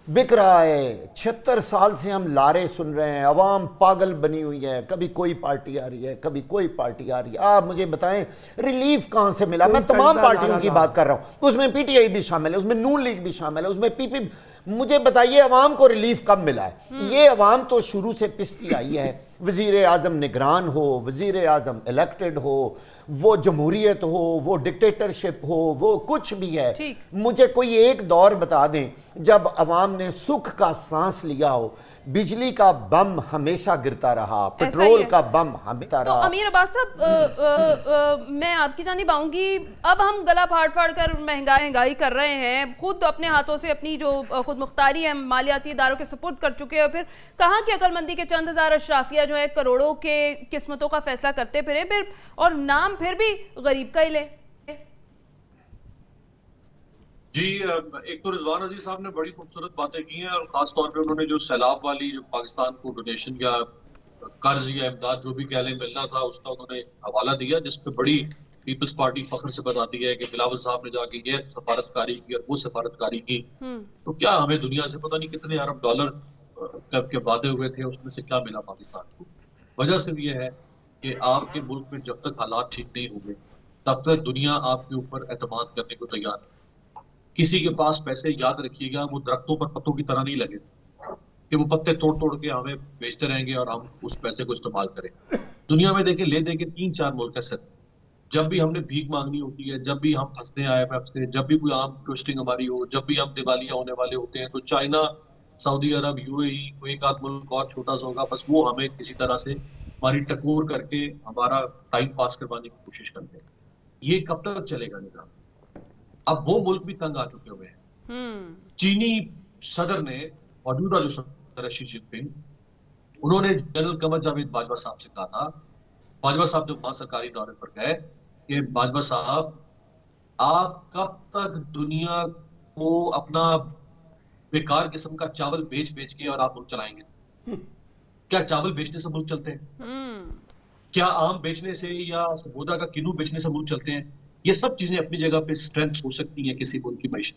बिक रहा है। 76 साल से हम लारे सुन रहे हैं, अवाम पागल बनी हुई है, कभी कोई पार्टी आ रही है, कभी कोई पार्टी आ रही है। आप मुझे बताएं रिलीफ कहां से मिला? मैं तमाम पार्टियों की बात कर रहा हूं, उसमें पीटीआई भी शामिल है, उसमें नून लीग भी शामिल है, उसमें पीपी। मुझे बताइए अवाम को रिलीफ कब मिला है? ये अवाम तो शुरू से पिसती आई है। वजीर आजम निगरान हो, वजीर आजम इलेक्टेड हो, वो जमहूरियत हो, वो डिक्टेटरशिप हो, वो कुछ भी है, मुझे कोई एक दौर बता दें जब अवाम ने सुख का सांस लिया हो। बिजली का बम हमेशा गिरता रहा, पेट्रोल का बम हमेशा रहा।
तो अमीर अब्बास साहब, मैं आपकी जानिब आऊंगी। अब हम गला फाड़ फाड़ कर महंगाई कर रहे हैं, खुद अपने हाथों से अपनी जो खुद मुख्तारी है मालियाती इदारों के सुपुर्द कर चुके हैं, फिर कहाँ की अकलमंदी के चंद हजार अशराफिया जो है करोड़ों के किस्मतों का फैसला करते फिरे, फिर और नाम फिर भी गरीब का ही ले।
जी, एक तो रिजवान अजीज साहब ने बड़ी खूबसूरत बातें की हैं और खास तौर पे उन्होंने जो सैलाब वाली जो पाकिस्तान को डोनेशन या कर्ज या इमदाद जो भी कह लें मिलना था उसका उन्होंने हवाला दिया, जिसपे बड़ी पीपल्स पार्टी फख्र से बताती है कि बिलावल साहब ने जाके ये सफारतकारी की और वो सफारतकारी की। तो क्या हमें दुनिया से पता नहीं कितने अरब डॉलर के वादे हुए थे, उसमें से क्या मिला पाकिस्तान को? वजह सिर्फ ये है कि आपके मुल्क में जब तक हालात ठीक नहीं होंगे तब तक दुनिया आपके ऊपर एतमाद करने को तैयार है। किसी के पास पैसे, याद रखिएगा, वो दरख्तों पर पत्तों की तरह नहीं लगे कि वो पत्ते तोड़ तोड़ के हमें बेचते रहेंगे और हम उस पैसे को इस्तेमाल करें। दुनिया में देखें, ले दे के 3-4 मुल्क ऐसे, जब भी हमने भीख मांगनी होती है, जब भी हम फंसते हैं IMF से, जब भी कोई आम ट्विस्टिंग हमारी हो, जब भी हम दिवालिया होने वाले होते हैं, तो चाइना, सऊदी अरब, UAE, कोई एक आध मुल्क और छोटा सा होगा, बस वो हमें किसी तरह से हमारी टकोर करके हमारा टाइम पास करवाने की कोशिश करते हैं। ये कब तक चलेगा निजाम? अब वो मुल्क भी तंग आ चुके हुए हैं। चीनी सदर ने, मौजूदा जो सदर है शी जिनपिंग, उन्होंने जनरल कमर जावेद बाजवा साहब से कहा था, बाजवा साहब जब वहां सरकारी दौरे पर गए, कि बाजवा साहब आप कब तक दुनिया को अपना बेकार किस्म का चावल बेच बेच के और आप मुल्क चलाएंगे? क्या चावल बेचने से मुल्क चलते हैं? क्या आम बेचने से या सबोदा का किन्नू बेचने से मुल्क चलते हैं? ये सब चीजें अपनी जगह पे स्ट्रेंथ हो सकती हैं किसी मुल्क की मैशत,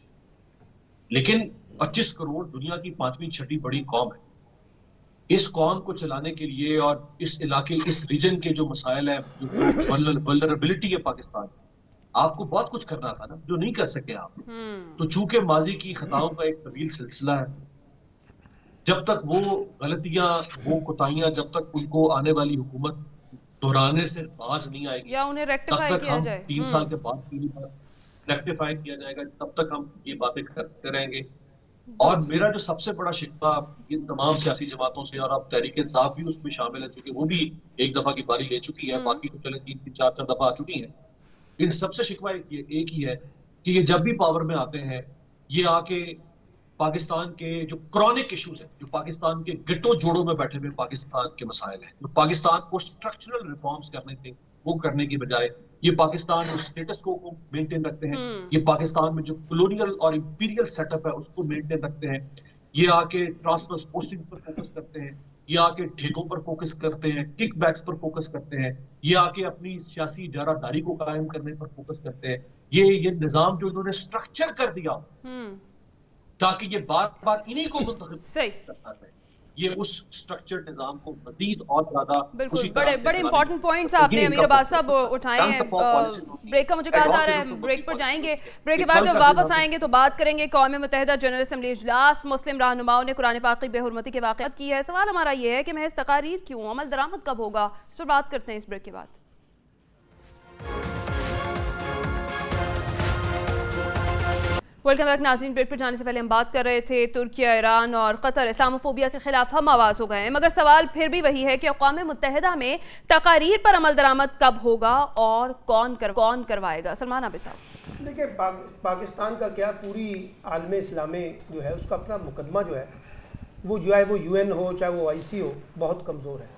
लेकिन 25 करोड़ दुनिया की 5वीं-6वीं बड़ी कौम है। इस कौम को चलाने के लिए और इस इलाके, इस रीजन के जो मसाइल है, जो वल्नरेबिलिटी है पाकिस्तान, आपको बहुत कुछ करना था ना, जो नहीं कर सके आप। तो चूंकि माजी की खताओं का एक तवील सिलसिला है, जब तक वो गलतियां, वो कोताहियां, जब तक उनको आने वाली हुकूमत दोहराने से बाज नहीं आएगी
या उन्हें रेक्टिफाई किया जाए,
3 साल के बाद रेक्टिफाई किया जाएगा, तब तक हम ये बातें करते रहेंगे। और मेरा जो सबसे बड़ा शिकवा ये तमाम सियासी जमातों से, और अब तहरीक इंसाफ भी उसमें शामिल है, चूंकि वो भी एक दफा की बारी ले चुकी है, बाकी तो चले 3-4 दफा आ चुकी है। इन सबसे शिकवा एक ही है कि ये जब भी पावर में आते हैं, ये आके पाकिस्तान के जो क्रॉनिक इश्यूज हैं, जो पाकिस्तान के गिट्टो जोड़ों में बैठे हुए पाकिस्तान के मसाइल हैं, जो पाकिस्तान को स्ट्रक्चरल रिफॉर्म्स करने थे, वो करने की बजाय ये पाकिस्तान में स्टेटस को मेंटेन रखते हैं, ये पाकिस्तान में जो कॉलोनियल और इंपीरियल सेटअप है उसको मेंटेन रखते हैं, ये आके ट्रांसफर पोस्टिंग पर फोकस करते हैं, ये आके ठेकों पर फोकस करते हैं, किकबैक्स पर फोकस करते हैं, ये आके अपनी सियासी इजारादारी को कायम करने पर फोकस करते हैं। ये निजाम जो इन्होंने स्ट्रक्चर कर दिया ताकि ये बार बार इन्हीं को मुंतखब करता है, ये उस स्ट्रक्चर्ड निजाम को मजीद और ज्यादा
बिल्कुल बड़े इंपॉर्टेंट पॉइंट्स आपने अमीर अब्बास साहब उठाए हैं। ब्रेक का मुझे कहा जा रहा है, ब्रेक पर जाएंगे, ब्रेक के बाद जब वापस आएंगे तो बात करेंगे कौम मुत्तहिदा जनरल असम्बली इजलास, मुस्लिम रहनुमाओं ने कुरान पाक की बेहुरमती के वाक़यात की है। सवाल हमारा ये है कि महज तकारीर क्यों, अमल दरामद कब होगा? इस पर बात करते हैं इस ब्रेक के बाद। वेलकम बैक नाज़रीन। ब्रेक पर जाने से पहले हम बात कर रहे थे तुर्किया, ईरान और कतर इस्लामोफोबिया के खिलाफ हम आवाज़ हो गए हैं, मगर सवाल फिर भी वही है कि अक़वाम मुत्तहिदा में तकारीर पर अमल दरामद कब होगा और कौन करवाएगा? सलमान आबिद साहब,
देखिए पाकिस्तान का क्या, पूरी आलम इस्लामी जो है उसका अपना मुकदमा जो है वो UN हो चाहे वो OIC हो, बहुत कमज़ोर है।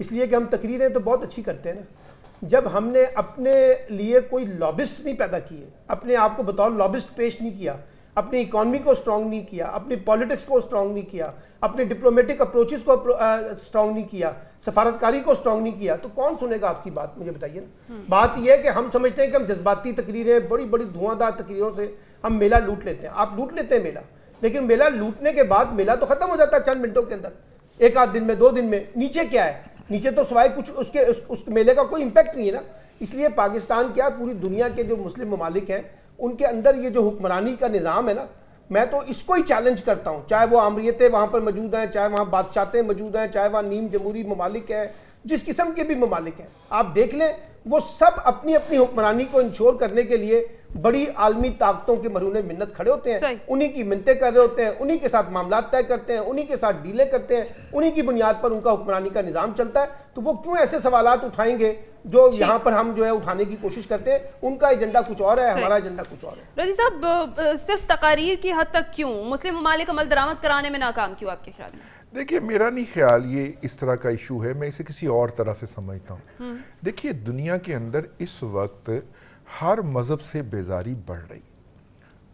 इसलिए कि हम तकरीरें तो बहुत अच्छी करते हैं ना, जब हमने अपने लिए कोई लॉबिस्ट नहीं पैदा किए, अपने आप को बतौर लॉबिस्ट पेश नहीं किया, अपनी इकॉनमी को स्ट्रॉन्ग नहीं किया, अपनी पॉलिटिक्स को स्ट्रॉन्ग नहीं किया, अपने डिप्लोमेटिक अप्रोचेस को स्ट्रॉन्ग नहीं किया, सफारतकारी को स्ट्रॉन्ग नहीं किया, तो कौन सुनेगा आपकी बात? मुझे बताइए ना। बात यह है कि हम समझते हैं कि हम जज्बाती तकरीरें, बड़ी बड़ी धुआंधार तकरीरों से हम मेला लूट लेते हैं। आप लूट लेते हैं मेला, लेकिन मेला लूटने के बाद मेला तो खत्म हो जाता है चंद मिनटों के अंदर, एक आध दिन में, 2 दिन में। नीचे क्या है? नीचे तो सिवाय कुछ उस मेले का कोई इंपैक्ट नहीं है ना। इसलिए पाकिस्तान क्या, पूरी दुनिया के जो मुस्लिम ममालिक हैं उनके अंदर ये जो हुक्मरानी का निज़ाम है ना, मैं तो इसको ही चैलेंज करता हूँ। चाहे वो आमरीतें वहाँ पर मौजूद हैं, चाहे वहाँ बादशाहतें मौजूद हैं, चाहे वहाँ नीम जमहूरी ममालिक हैं, जिस किस्म के भी ममालिक हैं, आप देख लें, वो सब अपनी अपनी हुक्मरानी को इंश्योर करने के लिए बड़ी आलमी ताकतों के मरूने मिन्नत खड़े होते हैं, उन्हीं की मिन्नतें कर रहे होते हैं, उन्हीं के साथ मामला तय करते हैं, उन्हीं के साथ डीलें करते हैं, उन्हीं की बुनियाद पर उनका हुक्मरानी का निजाम चलता है। तो वो क्यों ऐसे सवालात उठाएंगे जो यहाँ पर हम जो है उठाने की कोशिश करते हैं? उनका एजेंडा कुछ और है, हमारा एजेंडा कुछ और है।
रजी साहब, सिर्फ तकारीर की हद तक क्यों मुस्लिम ममालिक अमल दरामद कराने में नाकाम क्यों आपके ख्याल में?
देखिए, मेरा नहीं ख्याल ये इस तरह का इशू है, मैं इसे किसी और तरह से समझता हूँ। देखिए, दुनिया के अंदर इस वक्त हर मजहब से बेजारी बढ़ रही,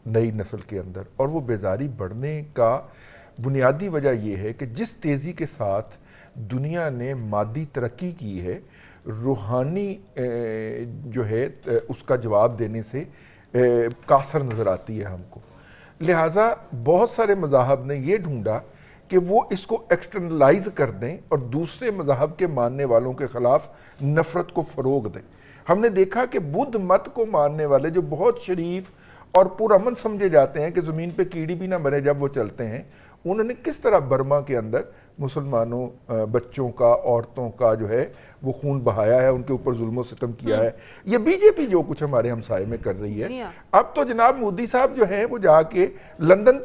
नई नस्ल के अंदर, और वो बेजारी बढ़ने का बुनियादी वजह ये है कि जिस तेज़ी के साथ दुनिया ने मादी तरक्की की है, रूहानी जो है उसका जवाब देने से कासर नज़र आती है हमको। लिहाजा बहुत सारे मज़ाहब ने ये ढूंढा कि वो इसको एक्सटर्नलाइज कर दें और दूसरे मज़हब के मानने वालों के ख़िलाफ़ नफ़रत को फ़रोग दें। हमने देखा कि बुद्ध मत को मानने वाले जो बहुत शरीफ और पुरअमन समझे जाते हैं कि ज़मीन पे कीड़ी भी ना मरे जब वो चलते हैं, उन्होंने किस तरह बर्मा के अंदर मुसलमानों, बच्चों का, औरतों का जो है वो खून बहाया है, उनके ऊपर जुल्म सितम किया है। ये बीजेपी जो कुछ हमारे हमसाये में कर रही है। अब तो जनाब मोदी साहब जो हैं वो जाके लंदन,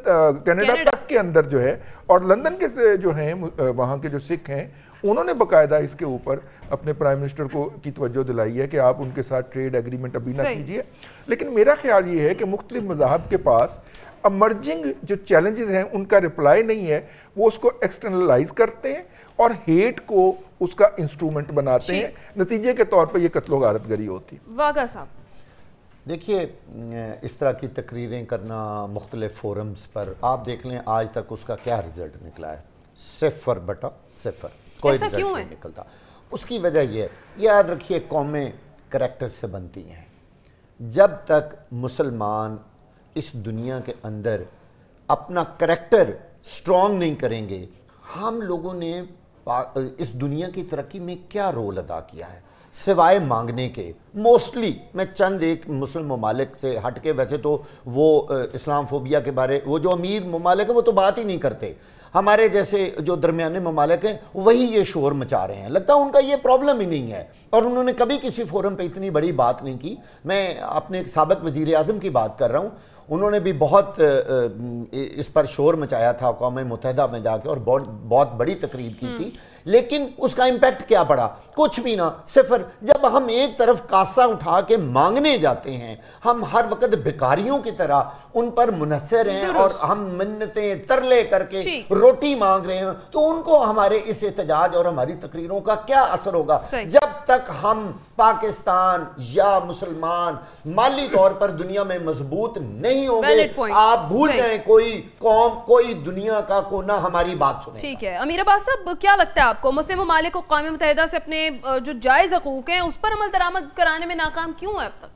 कनाडा तक के अंदर जो है, और लंदन के जो हैं वहाँ के जो सिख हैं, उन्होंने बाकायदा इसके ऊपर अपने प्राइम मिनिस्टर को की तवज्जो दिलाई है कि आप उनके साथ ट्रेड एग्रीमेंट अभी ना कीजिए। लेकिन मेरा ख्याल ये है कि मुख्तलिफ मज़ाहब के पास अमर्जिंग जो चैलेंजेस हैं उनका रिप्लाई नहीं है, वो उसको एक्सटर्नलाइज करते हैं और हेट को उसका इंस्ट्रूमेंट बनाते हैं। नतीजे के तौर पर यह कत्लो गारतगरी होती है।
वागा साहब,
देखिए, इस तरह की तकरीरें करना मुख्तलिफ फोरम्स पर, आप देख लें आज तक उसका क्या रिजल्ट निकला है, 0/0, कोई रिजल्ट नहीं निकलता। उसकी वजह यह, याद रखिए, कौमें करैक्टर से बनती हैं। जब तक मुसलमान इस दुनिया के अंदर अपना करैक्टर स्ट्रॉन्ग नहीं करेंगे, हम लोगों ने इस दुनिया की तरक्की में क्या रोल अदा किया है सिवाय मांगने के। मोस्टली मैं चंद एक मुस्लिम ममालिक से हट के, वैसे तो वो इस्लाम फोबिया के बारे, वो जो अमीर ममालिक है वो तो बात ही नहीं करते, हमारे जैसे जो दरमियाने ममालिक हैं वही ये शोर मचा रहे हैं। लगता है उनका ये प्रॉब्लम ही नहीं है, और उन्होंने कभी किसी फोरम पे इतनी बड़ी बात नहीं की। मैं अपने एक साबिक वज़ीर आज़म की बात कर रहा हूँ, उन्होंने भी बहुत इस पर शोर मचाया था अक़वाम मुत्तहिदा में जाके, और बहुत बड़ी तकरीर की थी, लेकिन उसका इम्पैक्ट क्या पड़ा? कुछ भी ना, 0। जब हम एक तरफ कासा उठा के मांगने जाते हैं, हम हर वक्त भिखारियों की तरह उन पर मुनहसर हैं और हम मिन्नतें तरले करके रोटी मांग रहे हैं, तो उनको हमारे इस एहतजाज और हमारी तकरीरों का क्या असर होगा? जब तक हम पाकिस्तान या मुसलमान माली तौर पर दुनिया में मजबूत नहीं होंगे, आप भूल जाएं कोई कौम, कोई दुनिया का कोना हमारी बात सुने।
ठीक है, अमीर अब्बास साहब, क्या लगता है आपको मुस्लिम ममालिक को क़ौम मुत्तहिदा से अपने जो जायज हकूक हैं उस पर अमल दरामद कराने में नाकाम क्यों है अब तक?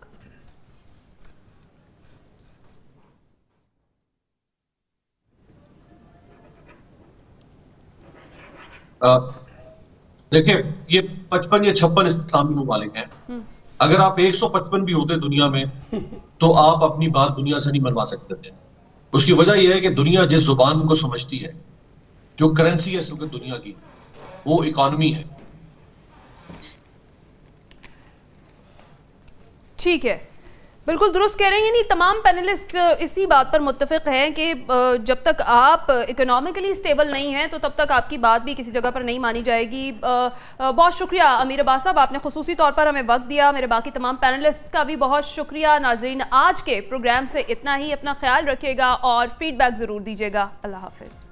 देखिए, ये 55 या 56 इस्लामी ममालिक हैं। अगर आप 155 भी होते दुनिया में तो आप अपनी बात दुनिया से नहीं मनवा सकते थे। उसकी वजह यह है कि दुनिया जिस जुबान को समझती है, जो करेंसी है इस वक्त दुनिया की, वो इकॉनमी है।
ठीक है, बिल्कुल दुरुस्त कह रहे हैं। यानी तमाम पैनलिस्ट इसी बात पर मुत्तफिक हैं कि जब तक आप इकोनॉमिकली स्टेबल नहीं हैं तो तब तक आपकी बात भी किसी जगह पर नहीं मानी जाएगी। बहुत शुक्रिया अमीर अब्बास साहब, आपने खुसूसी तौर पर हमें वक्त दिया। मेरे बाकी तमाम पैनलिस्ट का भी बहुत शुक्रिया। नाज़रीन, आज के प्रोग्राम से इतना ही। अपना ख्याल रखिएगा और फीडबैक ज़रूर दीजिएगा। अल्लाह हाफ़िज़।